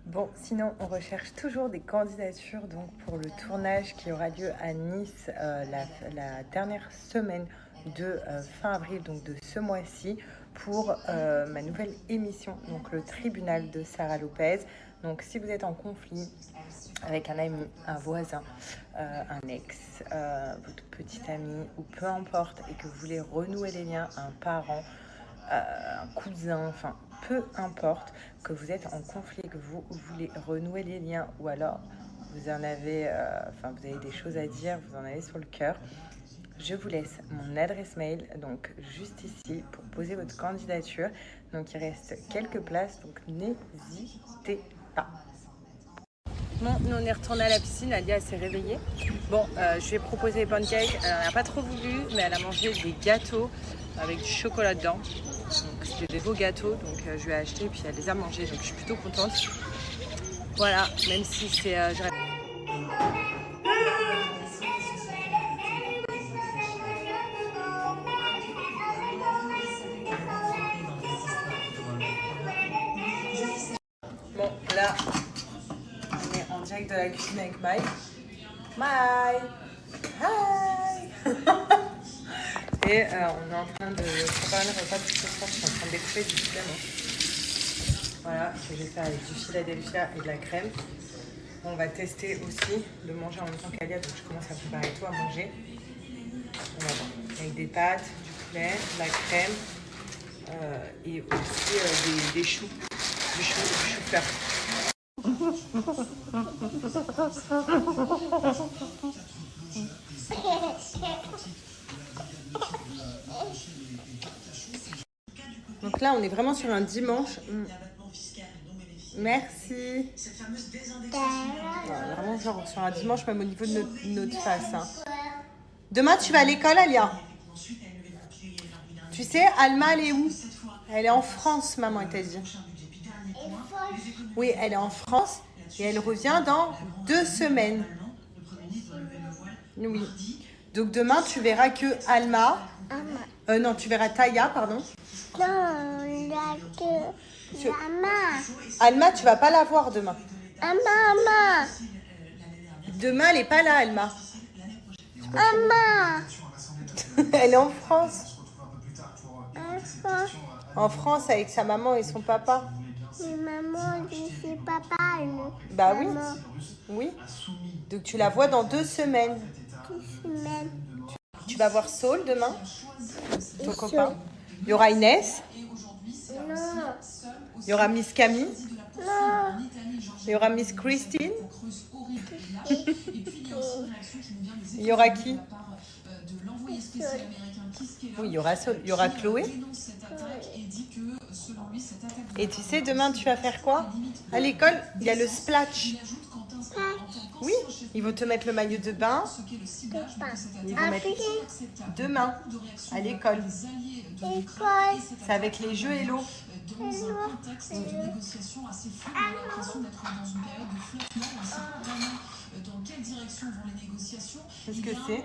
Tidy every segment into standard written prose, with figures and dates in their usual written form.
Bon, sinon, on recherche toujours des candidatures donc, pour le tournage qui aura lieu à Nice la dernière semaine de fin avril, donc de ce mois-ci, pour ma nouvelle émission, donc le tribunal de Sarah Lopez. Donc, si vous êtes en conflit avec un ami, un voisin, un ex, votre petit ami, ou peu importe, et que vous voulez renouer les liens, un parent, un cousin, enfin peu importe, que vous êtes en conflit, que vous voulez renouer les liens, ou alors vous avez des choses à dire, vous en avez sur le cœur, je vous laisse mon adresse mail, donc juste ici, pour poser votre candidature. Donc il reste quelques places, donc n'hésitez pas. Bon, nous on est retourné à la piscine, Alia s'est réveillée. Bon, je lui ai proposé les pancakes, elle n'a pas trop voulu, mais elle a mangé des gâteaux avec du chocolat dedans. Donc c'était des beaux gâteaux, donc je lui ai acheté et puis elle les a mangés, donc je suis plutôt contente. Voilà, même si c'est... Bon, là, on est en direct de la cuisine avec Mike. Mike! Hi! Et on est en train de préparer le repas de ce soir. Je suis en train de découper du filet. Voilà, que j'ai fait avec du Philadelphia et de la crème. On va tester aussi de manger en même temps qu'Alia, donc je commence à préparer tout à manger. On va voir. Avec des pâtes, du poulet, de la crème et aussi des choux, du chou-fleur. Donc là, on est vraiment sur un dimanche. Merci. Voilà, vraiment genre sur un dimanche, même au niveau de notre face. Hein. Demain, tu vas à l'école, Alia? Tu sais, Alma, elle est où? Elle est en France, maman, elle t'a dit. Oui, elle est en France et elle revient dans 2 semaines. Oui. Donc demain, tu verras que Alma. Non, tu verras Taya, pardon. Non, Alma, tu vas pas la voir demain. Maman. Demain, elle est pas là, Alma. Maman. Elle est en France. Enfant. En France avec sa maman et son papa. Mais maman, je sais papa. Bah oui. Maman. Oui. Donc tu la vois dans 2 semaines. 2 semaines. Tu vas voir Saul demain, ton copain. Il y aura Inès. Non. Il y aura Miss Camille. Non. Il y aura Miss Christine. Il y aura qui? Oui, il y aura Saul. Il y aura Chloé. Et tu sais, demain, tu vas faire quoi? À l'école, il y a le splash. Oui, ils vont te mettre le maillot de bain. Ils vont mettre demain à l'école. École. C'est avec les jeux et l'eau. Qu'est-ce que c'est?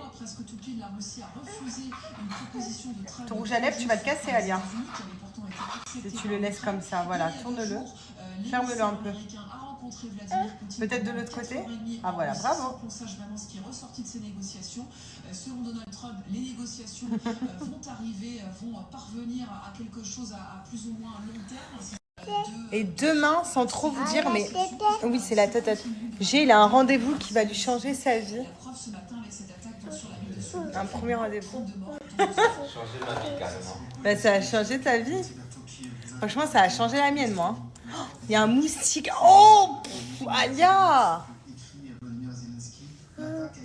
Ton rouge à lèvres, tu vas le casser, Alia. Si tu le laisses comme ça, voilà, tourne-le. Ferme-le un peu. Peut-être de l'autre côté? Ah voilà, bravo. Qu'on sache vraiment ce qui est ressorti de ces négociations. Selon Donald Trump, les négociations vont arriver, vont parvenir à quelque chose à plus ou moins long terme. Et demain, sans trop vous dire, mais oui, c'est la tête. Il a un rendez-vous qui va lui changer sa vie. Un premier rendez-vous. Changer ma vie carrément. Bah, ça a changé ta vie. Franchement, ça a changé la mienne, moi. Il y a un moustique. Oh, Alia.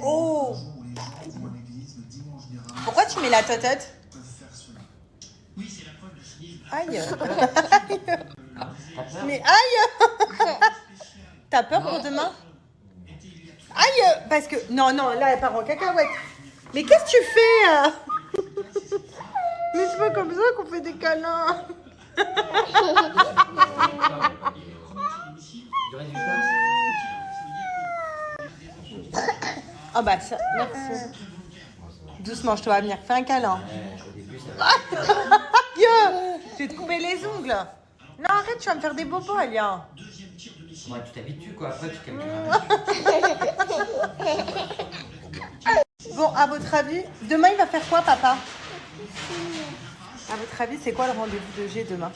Oh. Pourquoi tu mets la totette? Aïe. Mais aïe. T'as peur pour demain? Aïe. Parce que... Non, là, elle part en cacahuète. Mais qu'est-ce que tu fais? Mais c'est pas comme ça qu'on fait des câlins. Ah bah ça, merci. Doucement, je te vais venir. Fais un câlin. Aïe. Je vais te couper les ongles. Non, arrête, tu vas me faire des bobos, Alia. Ouais, tu t'habitues quoi, après tu calcules. Bon, à votre avis, demain il va faire quoi, papa? À votre avis, c'est quoi le rendez-vous de G demain?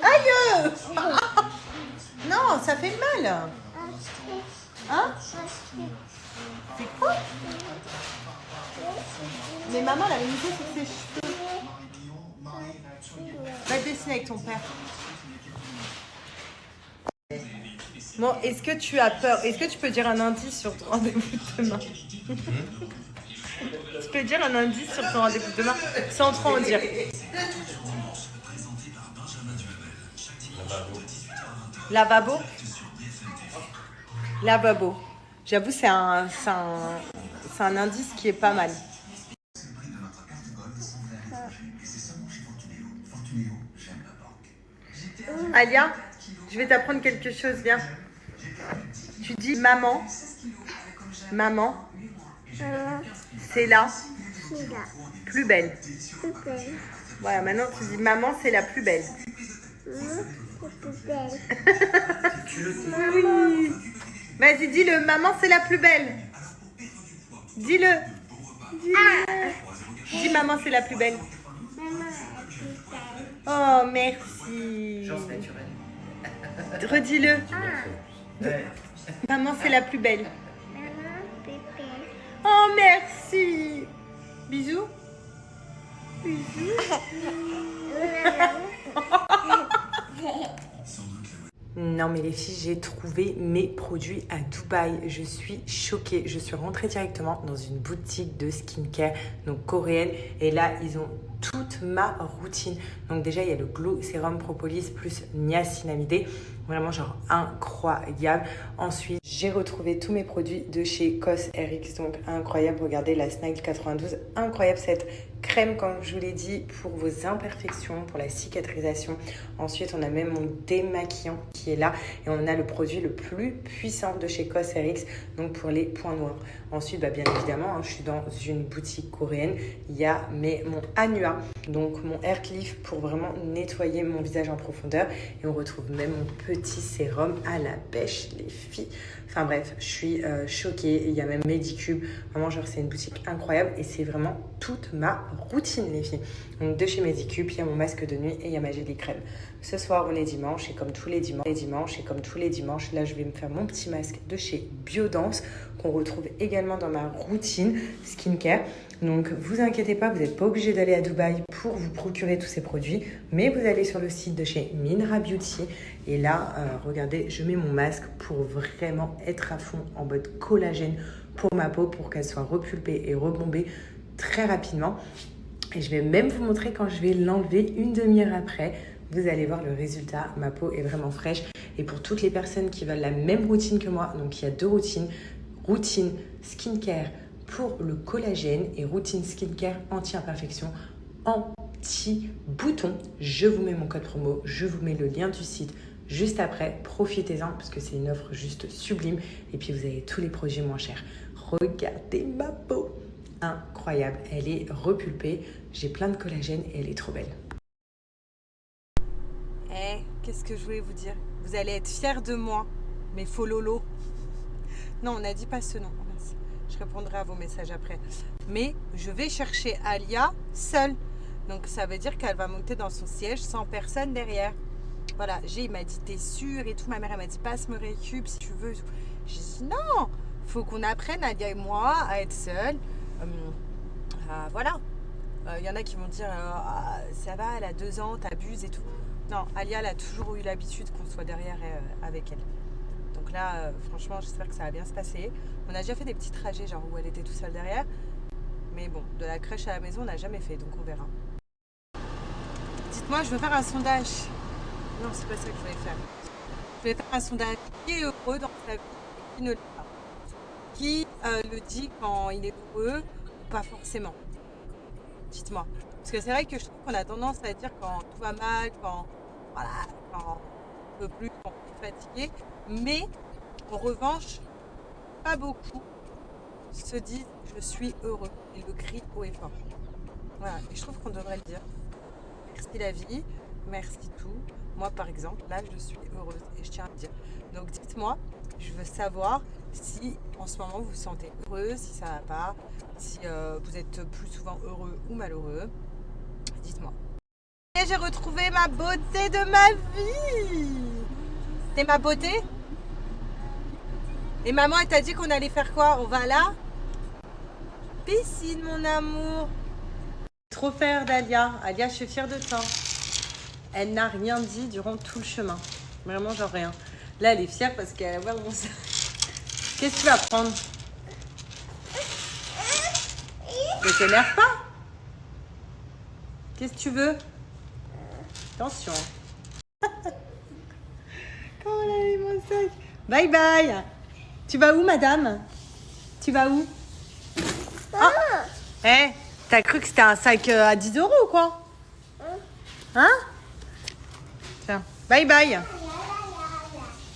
Aïe! Non, ça fait mal. Hein? C'est quoi? Mais maman, elle avait mis ça sur ses cheveux. Va te dessiner avec ton père. Bon, est-ce que tu as peur? Est-ce que tu peux dire un indice sur ton rendez-vous de demain? Tu peux dire un indice sur ton rendez-vous de demain sans trop en dire. Lavabo. Lavabo. J'avoue, c'est un indice qui est pas mal. Alia, je vais t'apprendre quelque chose, viens. Tu dis maman. Maman. C'est la plus belle. Voilà, maintenant tu dis maman, c'est la plus belle. Oui. Vas-y, dis-le, maman, c'est la plus belle. Dis-le. Dis maman, c'est la plus belle. Oh, merci. Chance naturelle. Redis-le. Maman, c'est la plus belle. Oh, merci. Bisous. Bisous. Non mais les filles, j'ai trouvé mes produits à Dubaï. Je suis choquée. Je suis rentrée directement dans une boutique de skincare, donc coréenne. Et là, ils ont toute ma routine. Donc déjà, il y a le Glow Sérum Propolis plus niacinamidé. Vraiment genre incroyable. Ensuite, j'ai retrouvé tous mes produits de chez COSRX. Donc incroyable. Regardez la Smile 92. Incroyable cette crème, comme je vous l'ai dit, pour vos imperfections, pour la cicatrisation. Ensuite, on a même mon démaquillant qui est là. Et on a le produit le plus puissant de chez COSRX, donc pour les points noirs. Ensuite, bien évidemment, je suis dans une boutique coréenne. Il y a mon Anua, donc mon Hair Cliff pour vraiment nettoyer mon visage en profondeur. Et on retrouve même mon petit sérum à la pêche, les filles. Enfin bref, je suis choquée. Il y a même Medicube. Vraiment, genre, c'est une boutique incroyable. Et c'est vraiment toute ma routine, les filles. Donc, de chez Medicube, il y a mon masque de nuit et il y a ma Jelly Crème. Ce soir, on est dimanche. Et comme tous les dimanches, là, je vais me faire mon petit masque de chez Biodance qu'on retrouve également dans ma routine skincare. Donc, vous inquiétez pas, vous n'êtes pas obligé d'aller à Dubaï pour vous procurer tous ces produits. Mais vous allez sur le site de chez Minra Beauty. Et là, regardez, je mets mon masque pour vraiment être à fond en mode collagène pour ma peau, pour qu'elle soit repulpée et rebombée très rapidement. Et je vais même vous montrer quand je vais l'enlever une demi-heure après. Vous allez voir le résultat. Ma peau est vraiment fraîche. Et pour toutes les personnes qui veulent la même routine que moi, donc il y a deux routines. Routine skincare pour le collagène et routine skincare anti-imperfection, anti-bouton. Je vous mets mon code promo, je vous mets le lien du site juste après. Profitez-en parce que c'est une offre juste sublime. Et puis vous avez tous les produits moins chers. Regardez ma peau. Incroyable. Elle est repulpée. J'ai plein de collagène et elle est trop belle. Qu'est-ce que je voulais vous dire? Vous allez être fiers de moi, mes faux lolos. Non, on n'a dit pas ce nom. Je répondrai à vos messages après. Mais je vais chercher Alia seule. Donc ça veut dire qu'elle va monter dans son siège sans personne derrière. Voilà, il m'a dit t'es sûre et tout. Ma mère elle m'a dit passe me récup si tu veux. J'ai dit non, faut qu'on apprenne Alia et moi à être seuls. Voilà. Y en a qui vont dire ça va, elle a 2 ans, t'abuses et tout. Non, Alia elle a toujours eu l'habitude qu'on soit derrière avec elle. Donc là, franchement, j'espère que ça va bien se passer. On a déjà fait des petits trajets, genre où elle était tout seule derrière. Mais bon, de la crèche à la maison, on n'a jamais fait, donc on verra. Dites-moi, je veux faire un sondage. Non, c'est pas ça que je voulais faire. Je vais faire un sondage. Qui est heureux dans sa vie et qui ne l'est pas? Qui le dit quand il est heureux ou pas forcément? Dites-moi. Parce que c'est vrai que je trouve qu'on a tendance à dire quand tout va mal, quand on ne peut plus, quand on est fatigué. Mais en revanche, pas beaucoup se disent je suis heureux et le crient haut et fort. Voilà, et je trouve qu'on devrait le dire. Merci la vie, merci tout. Moi, par exemple, là, je suis heureuse et je tiens à le dire. Donc, dites-moi, je veux savoir si en ce moment vous vous sentez heureuse, si ça va pas, si vous êtes plus souvent heureux ou malheureux. Dites-moi. Et j'ai retrouvé ma beauté de ma vie. T'es ma beauté? Et maman, elle t'a dit qu'on allait faire quoi? On va là? Piscine, mon amour. Trop fière d'Alia. Alia, je suis fière de toi. Elle n'a rien dit durant tout le chemin. Vraiment, genre rien. Là, elle est fière parce qu'elle va voir mon sac. Qu'est-ce que tu vas prendre? Ne t'énerve pas. Qu'est-ce que tu veux? Attention. Comment elle a mis mon sac? Bye bye. Tu vas où, madame? Tu vas où? Ah. Eh, t'as cru que c'était un sac à 10 € ou quoi? Hein? Tiens, bye bye.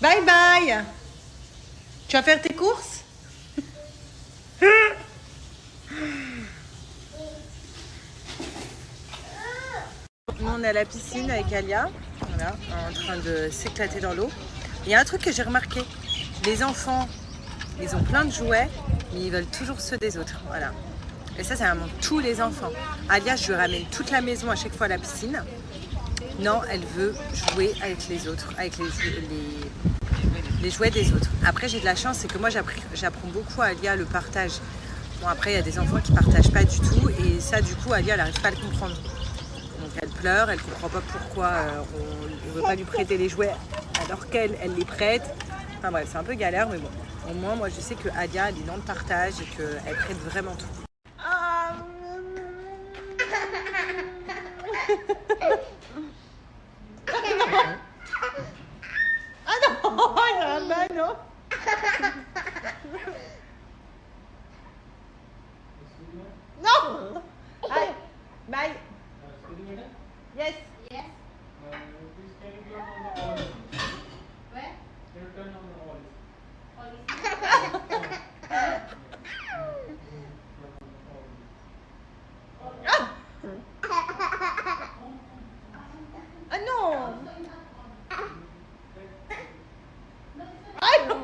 Bye bye. Tu vas faire tes courses? Nous, on est à la piscine avec Alia, voilà, en train de s'éclater dans l'eau. Il y a un truc que j'ai remarqué. Les enfants, ils ont plein de jouets, mais ils veulent toujours ceux des autres. Voilà. Et ça, c'est vraiment tous les enfants. Alia, je lui ramène toute la maison à chaque fois à la piscine. Non, elle veut jouer avec les autres, avec les jouets des autres. Après, j'ai de la chance, c'est que moi, j'apprends beaucoup à Alia le partage. Bon, après, il y a des enfants qui ne partagent pas du tout. Et ça, du coup, Alia, elle n'arrive pas à le comprendre. Donc, elle pleure, elle ne comprend pas pourquoi on ne veut pas lui prêter les jouets alors qu'elle les prête. Enfin bref, c'est un peu galère, mais bon. Au moins, moi, je sais que Alia, elle est dans le partage et qu'elle prête vraiment tout. Ah non, bah non. Non. Bye. Bye. Yes. Yes. Please can you turn on the olive? Where? Can you turn on the olive? Police. Ah non. Ah non.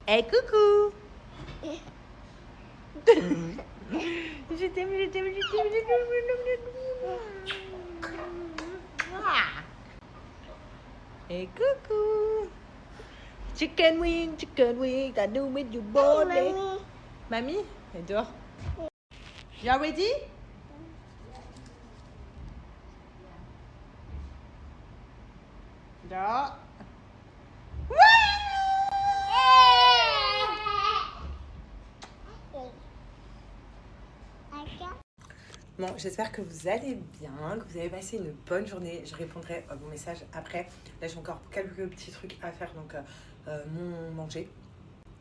Hey, coucou. Je t'aime, je t'aime, je t'aime, je t'aime. Hey, coucou. Chicken wing, I do with your body. Mamie, elle dort. You are ready? Dors. Bon, j'espère que vous allez bien, que vous avez passé une bonne journée. Je répondrai à vos messages après. Là, j'ai encore quelques petits trucs à faire, donc manger,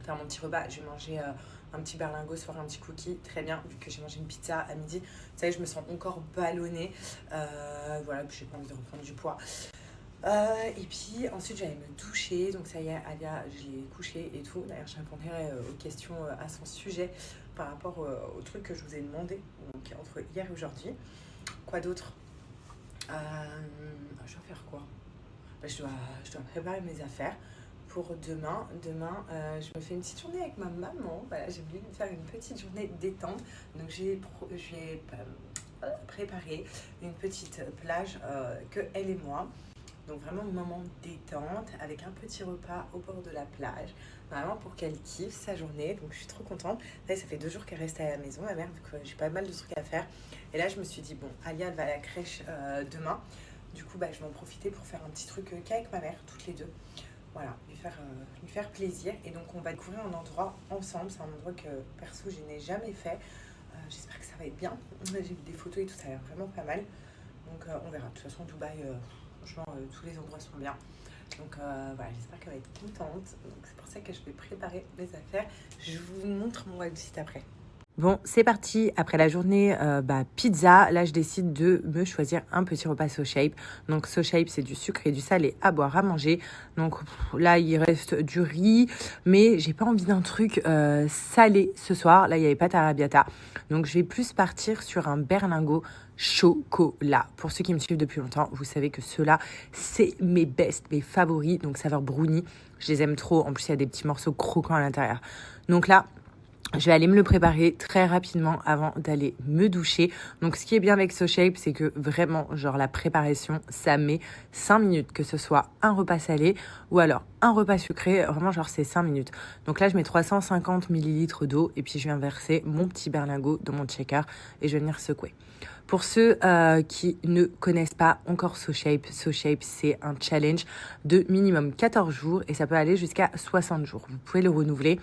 faire mon petit repas. Je vais manger un petit berlingot, soir un petit cookie, très bien, vu que j'ai mangé une pizza à midi. Vous savez, je me sens encore ballonnée. Voilà, puis j'ai pas envie de reprendre du poids. Et puis ensuite j'allais me doucher, donc ça y est, Alia, je l'ai couchée et tout. D'ailleurs, je répondrai aux questions à son sujet par rapport au truc que je vous ai demandé, donc entre hier et aujourd'hui. Quoi d'autre? Je dois faire quoi? Je dois préparer mes affaires pour demain. Demain, je me fais une petite journée avec ma maman. Voilà, j'ai voulu faire une petite journée détente, donc j'ai préparé une petite plage que elle et moi. Donc vraiment un moment détente avec un petit repas au bord de la plage. Vraiment pour qu'elle kiffe sa journée. Donc je suis trop contente. Là, ça fait 2 jours qu'elle reste à la maison, ma mère, vu que j'ai pas mal de trucs à faire. Et là, je me suis dit, bon, Alia, elle va à la crèche demain. Du coup, je vais en profiter pour faire un petit truc qu'avec ma mère, toutes les deux. Voilà, lui faire plaisir. Et donc, on va découvrir un endroit ensemble. C'est un endroit que, perso, je n'ai jamais fait. J'espère que ça va être bien. J'ai vu des photos et tout, ça a l'air vraiment pas mal. Donc, on verra. De toute façon, Dubaï... franchement, tous les endroits sont bien. Donc voilà, j'espère qu'elle va être contente. Donc c'est pour ça que je vais préparer mes affaires. Je vous montre mon website après. Bon, c'est parti. Après la journée pizza, là, je décide de me choisir un petit repas SoShape. Donc, SoShape, c'est du sucre et du salé à boire, à manger. Donc, là, il reste du riz, mais j'ai pas envie d'un truc salé ce soir. Là, il y avait pas d'arrabbiata. Donc, je vais plus partir sur un berlingot chocolat. Pour ceux qui me suivent depuis longtemps, vous savez que ceux-là, c'est mes favoris. Donc, saveur brownie. Je les aime trop. En plus, il y a des petits morceaux croquants à l'intérieur. Donc là, je vais aller me le préparer très rapidement avant d'aller me doucher. Donc, ce qui est bien avec SoShape, c'est que vraiment, genre, la préparation, ça met 5 minutes, que ce soit un repas salé ou alors un repas sucré. Vraiment, genre, c'est 5 minutes. Donc là, je mets 350 millilitres d'eau et puis je viens verser mon petit berlingot dans mon shaker et je vais venir secouer. Pour ceux qui ne connaissent pas encore SoShape, c'est un challenge de minimum 14 jours et ça peut aller jusqu'à 60 jours. Vous pouvez le renouveler.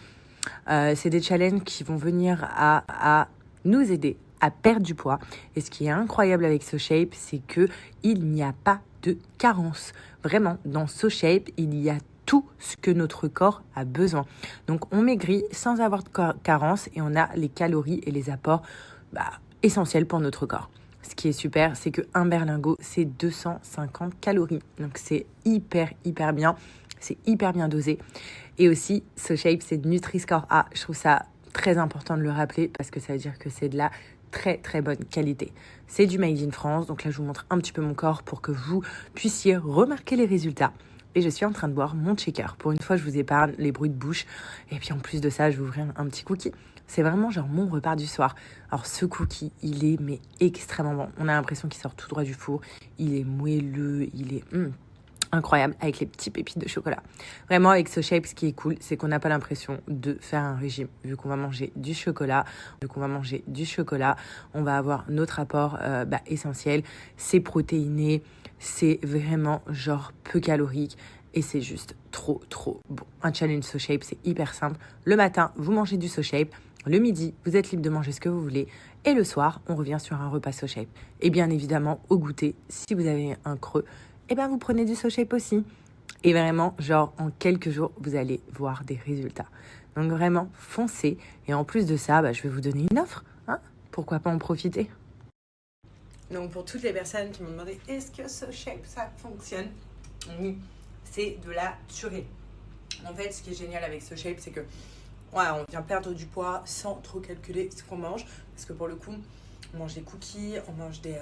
C'est des challenges qui vont venir à nous aider à perdre du poids. Et ce qui est incroyable avec SoShape, c'est qu'il n'y a pas de carence. Vraiment, dans SoShape, il y a tout ce que notre corps a besoin. Donc, on maigrit sans avoir de carence et on a les calories et les apports essentiels pour notre corps. Ce qui est super, c'est qu'un berlingot, c'est 250 calories. Donc, c'est hyper bien. C'est hyper bien dosé. Et aussi, SoShape, c'est Nutri-Score A. Je trouve ça très important de le rappeler parce que ça veut dire que c'est de la très bonne qualité. C'est du Made in France. Donc là, je vous montre un petit peu mon corps pour que vous puissiez remarquer les résultats. Et je suis en train de boire mon shaker. Pour une fois, je vous épargne les bruits de bouche. Et puis en plus de ça, je vais ouvrir un petit cookie. C'est vraiment genre mon repas du soir. Alors ce cookie, il est extrêmement bon. On a l'impression qu'il sort tout droit du four. Il est moelleux, il est incroyable avec les petits pépites de chocolat. Vraiment, avec SoShape, ce qui est cool, c'est qu'on n'a pas l'impression de faire un régime. Vu qu'on va manger du chocolat, on va avoir notre apport essentiel. C'est protéiné, c'est vraiment genre peu calorique et c'est juste trop bon. Un challenge SoShape, c'est hyper simple. Le matin, vous mangez du SoShape. Le midi, vous êtes libre de manger ce que vous voulez. Et le soir, on revient sur un repas SoShape. Et bien évidemment, au goûter, si vous avez un creux, vous prenez du SoShape aussi. Et vraiment, genre, en quelques jours, vous allez voir des résultats. Donc vraiment, foncez. Et en plus de ça, je vais vous donner une offre. Pourquoi pas en profiter? Donc pour toutes les personnes qui m'ont demandé est-ce que SoShape, ça fonctionne? Oui, c'est de la tuerie. En fait, ce qui est génial avec SoShape, c'est que on vient perdre du poids sans trop calculer ce qu'on mange. Parce que pour le coup, on mange des cookies, on mange des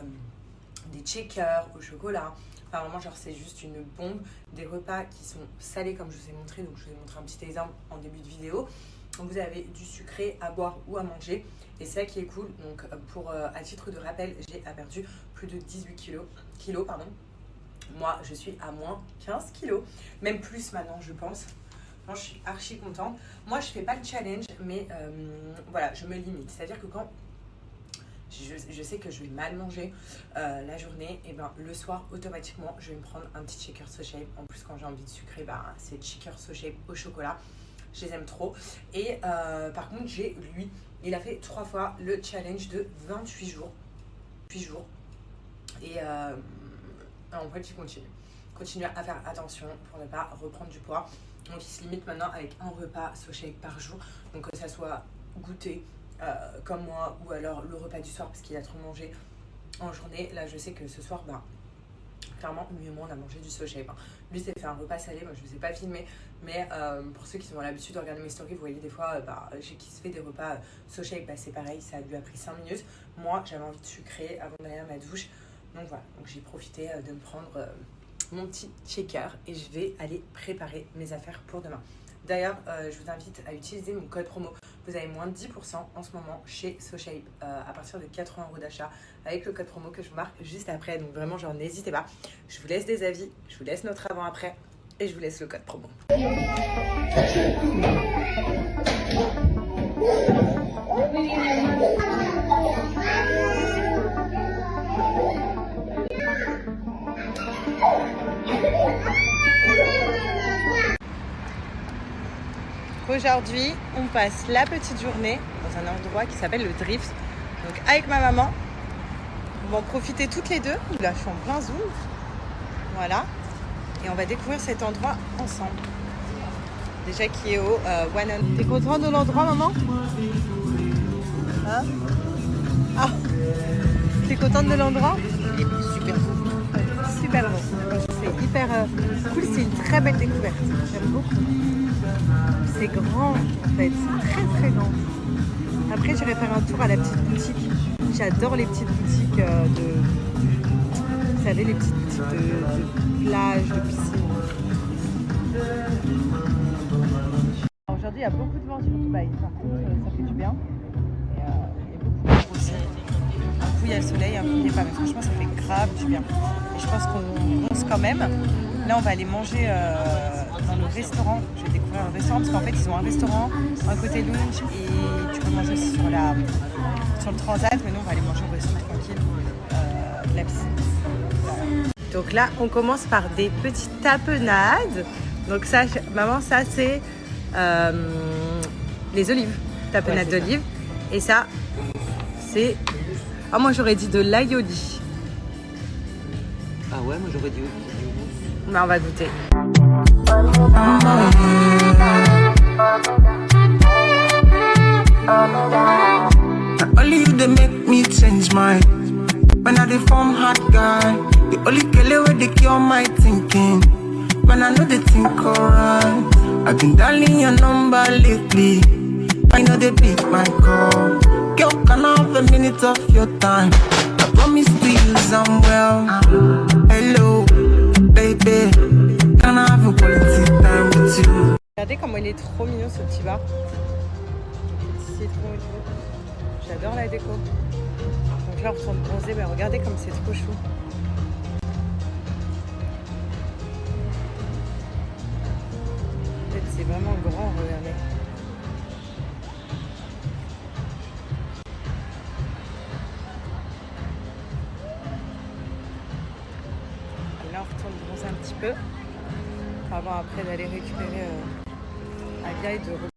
shakers au chocolat. Enfin, vraiment, genre, c'est juste une bombe. Des repas qui sont salés, comme je vous ai montré. Donc, je vous ai montré un petit exemple en début de vidéo. Donc, vous avez du sucré à boire ou à manger. Et c'est ça qui est cool. Donc, à titre de rappel, j'ai perdu plus de 18 kilos. Moi, je suis à moins 15 kilos. Même plus maintenant, je pense. Moi, je suis archi contente. Moi, je fais pas le challenge, mais voilà, je me limite. C'est-à-dire que quand je sais que je vais mal manger la journée, et le soir, automatiquement, je vais me prendre un petit shaker SoShape. En plus, quand j'ai envie de sucrer, c'est shaker SoShape au chocolat. Je les aime trop. Et par contre, il a fait 3 fois le challenge de 28 jours. 8 jours. Et en fait, il continue à faire attention pour ne pas reprendre du poids. Donc, il se limite maintenant avec un repas SoShape par jour. Donc, que ça soit goûter comme moi, ou alors le repas du soir parce qu'il a trop mangé en journée. Là, je sais que ce soir, clairement, lui et moi, on a mangé du SoShape. Lui, s'est fait un repas salé. Moi, je ne vous ai pas filmé. Mais pour ceux qui ont l'habitude de regarder mes stories, vous voyez des fois, qui se fait des repas SoShape, c'est pareil, ça lui a pris 5 minutes. Moi, j'avais envie de sucrer avant d'aller à ma douche. Donc voilà, donc j'ai profité de me prendre mon petit shaker et je vais aller préparer mes affaires pour demain. D'ailleurs, je vous invite à utiliser mon code promo. Vous avez moins de 10% en ce moment chez SoShape à partir de 80 € d'achat avec le code promo que je vous marque juste après. Donc vraiment, genre, n'hésitez pas. Je vous laisse des avis, je vous laisse notre avant-après et je vous laisse le code promo. Aujourd'hui, on passe la petite journée dans un endroit qui s'appelle le Drift. Donc avec ma maman, on va en profiter toutes les deux. Là, je suis en plein zoom. Voilà. Et on va découvrir cet endroit ensemble. Déjà qui est au One On. T'es content de l'endroit, maman? Hein? Ah, t'es contente de l'endroit? Il est super beau. Super bon. C'est hyper cool, c'est une très belle découverte. J'aime beaucoup. C'est grand en fait, c'est très très grand. Après j'irai faire un tour à la petite boutique. J'adore les petites boutiques vous savez, les petites boutiques de plage, de piscine. Aujourd'hui il y a beaucoup de vent sur Dubaï, par contre ça fait du bien. Et il y a beaucoup de vent aussi. Un coup il y a le soleil, un coup il n'y a pas, mais franchement ça fait grave du bien. Et je pense qu'on bronze quand même. Là on va aller manger dans le restaurant. Je vais découvrir le restaurant parce qu'en fait ils ont un restaurant, un côté lounge et tu peux manger aussi sur le transat, mais nous on va aller manger au restaurant tranquille de la piscine. Donc là on commence par des petites tapenades. Donc ça, maman, ça c'est les olives, tapenades d'olives. Et ça c'est, ah moi j'aurais dit de l'aioli. Ah ouais, moi j'aurais dit Bah, on va goûter. Only you they make me change my. When I dey form hard guy, the only kele where they cure my thinking. When I know they think alright, I've been dialing your number lately. I know they pick my call. Girl, can I have a minute of your time? I promise to use them well. Hello, baby, can I have a quality time with you? Regardez comment il est trop mignon ce petit bar. Petit citron et tout. J'adore la déco. Donc là on retourne bronzer, mais regardez comme c'est trop chou. En fait c'est vraiment grand, regardez. Et là on retourne bronzer un petit peu. Avant après d'aller récupérer Alia et de